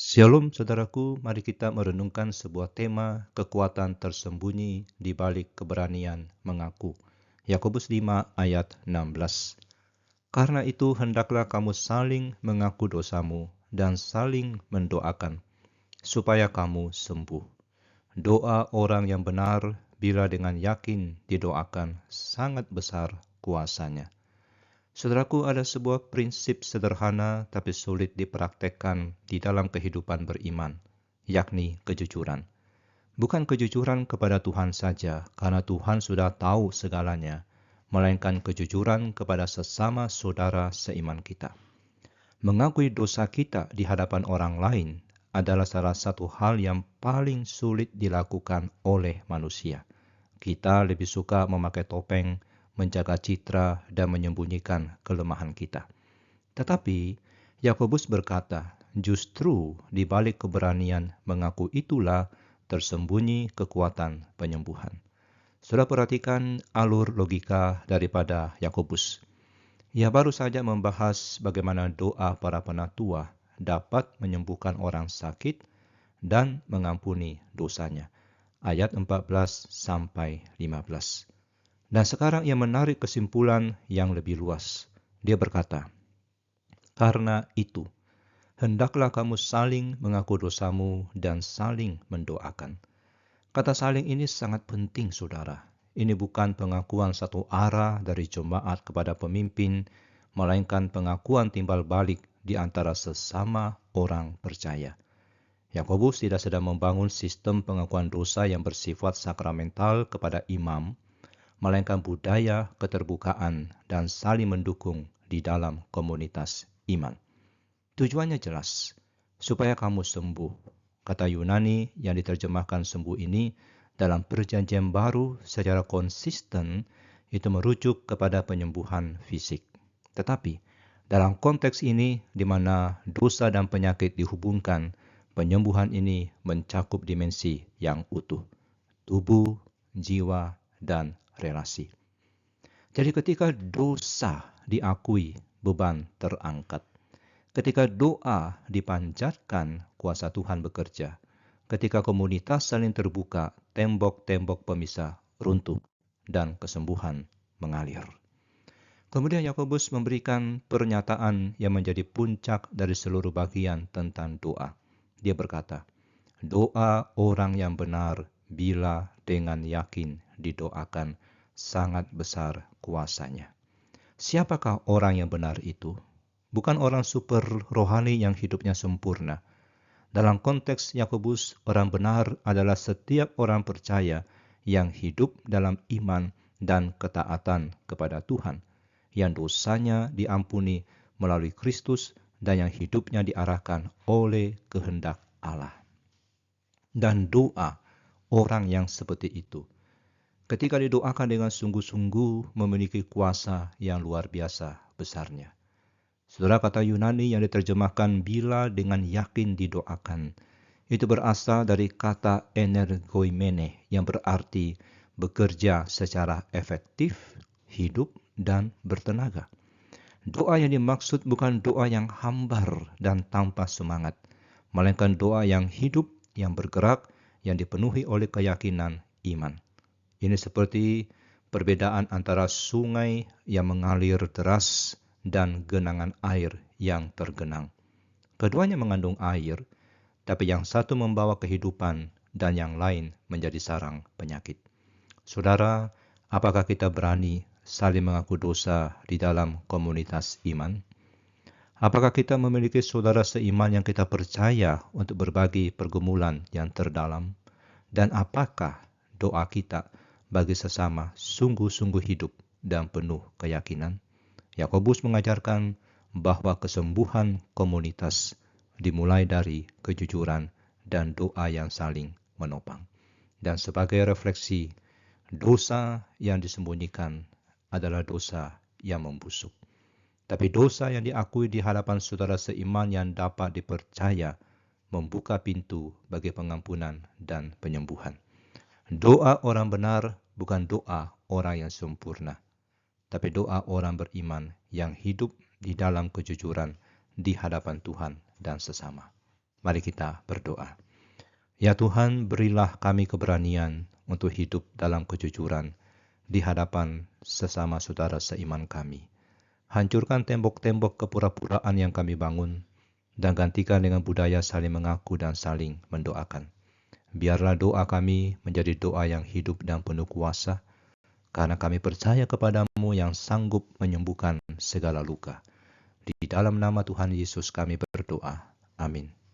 Shalom saudaraku, mari kita merenungkan sebuah tema kekuatan tersembunyi di balik keberanian mengaku. Yakobus 5 ayat 16. Karena itu hendaklah kamu saling mengaku dosamu dan saling mendoakan, supaya kamu sembuh. Doa orang yang benar bila dengan yakin didoakan sangat besar kuasanya. Saudaraku, ada sebuah prinsip sederhana tapi sulit dipraktekkan di dalam kehidupan beriman, yakni kejujuran. Bukan kejujuran kepada Tuhan saja, karena Tuhan sudah tahu segalanya, melainkan kejujuran kepada sesama saudara seiman kita. Mengakui dosa kita di hadapan orang lain adalah salah satu hal yang paling sulit dilakukan oleh manusia. Kita lebih suka memakai topeng, menjaga citra, dan menyembunyikan kelemahan kita. Tetapi, Yakobus berkata, justru di balik keberanian mengaku itulah tersembunyi kekuatan penyembuhan. Sudah perhatikan alur logika daripada Yakobus. Ia baru saja membahas bagaimana doa para penatua dapat menyembuhkan orang sakit dan mengampuni dosanya. Ayat 14 sampai 15. Dan sekarang ia menarik kesimpulan yang lebih luas. Dia berkata, karena itu, hendaklah kamu saling mengaku dosamu dan saling mendoakan. Kata saling ini sangat penting, saudara. Ini bukan pengakuan satu arah dari jemaat kepada pemimpin, melainkan pengakuan timbal balik di antara sesama orang percaya. Yakobus tidak sedang membangun sistem pengakuan dosa yang bersifat sakramental kepada imam, melainkan budaya keterbukaan dan saling mendukung di dalam komunitas iman. Tujuannya jelas, supaya kamu sembuh. Kata Yunani yang diterjemahkan sembuh ini dalam Perjanjian Baru secara konsisten itu merujuk kepada penyembuhan fisik. Tetapi dalam konteks ini di mana dosa dan penyakit dihubungkan, penyembuhan ini mencakup dimensi yang utuh, tubuh, jiwa, dan relasi. Jadi ketika dosa diakui, beban terangkat. Ketika doa dipanjatkan, kuasa Tuhan bekerja. Ketika komunitas saling terbuka, tembok-tembok pemisah runtuh dan kesembuhan mengalir. Kemudian Yakobus memberikan pernyataan yang menjadi puncak dari seluruh bagian tentang doa. Dia berkata, doa orang yang benar bila dengan yakin didoakan sangat besar kuasanya. Siapakah orang yang benar itu? Bukan orang super rohani yang hidupnya sempurna. Dalam konteks Yakobus, orang benar adalah setiap orang percaya yang hidup dalam iman dan ketaatan kepada Tuhan, yang dosanya diampuni melalui Kristus dan yang hidupnya diarahkan oleh kehendak Allah. Dan doa orang yang seperti itu, ketika didoakan dengan sungguh-sungguh, memiliki kuasa yang luar biasa besarnya. Saudara, kata Yunani yang diterjemahkan bila dengan yakin didoakan, itu berasal dari kata energoimene yang berarti bekerja secara efektif, hidup, dan bertenaga. Doa yang dimaksud bukan doa yang hambar dan tanpa semangat, melainkan doa yang hidup, yang bergerak, yang dipenuhi oleh keyakinan iman. Ini seperti perbedaan antara sungai yang mengalir deras dan genangan air yang tergenang. Keduanya mengandung air, tapi yang satu membawa kehidupan dan yang lain menjadi sarang penyakit. Saudara, apakah kita berani saling mengaku dosa di dalam komunitas iman? Apakah kita memiliki saudara seiman yang kita percaya untuk berbagi pergumulan yang terdalam? Dan apakah doa kita bagi sesama sungguh-sungguh hidup dan penuh keyakinan? Yakobus mengajarkan bahwa kesembuhan komunitas dimulai dari kejujuran dan doa yang saling menopang. Dan sebagai refleksi, dosa yang disembunyikan adalah dosa yang membusuk. Tapi dosa yang diakui di hadapan saudara seiman yang dapat dipercaya membuka pintu bagi pengampunan dan penyembuhan. Doa orang benar bukan doa orang yang sempurna, tapi doa orang beriman yang hidup di dalam kejujuran di hadapan Tuhan dan sesama. Mari kita berdoa. Ya Tuhan, berilah kami keberanian untuk hidup dalam kejujuran di hadapan sesama saudara seiman kami. Hancurkan tembok-tembok kepura-puraan yang kami bangun, dan gantikan dengan budaya saling mengaku dan saling mendoakan. Biarlah doa kami menjadi doa yang hidup dan penuh kuasa, karena kami percaya kepadamu yang sanggup menyembuhkan segala luka. Di dalam nama Tuhan Yesus kami berdoa. Amin.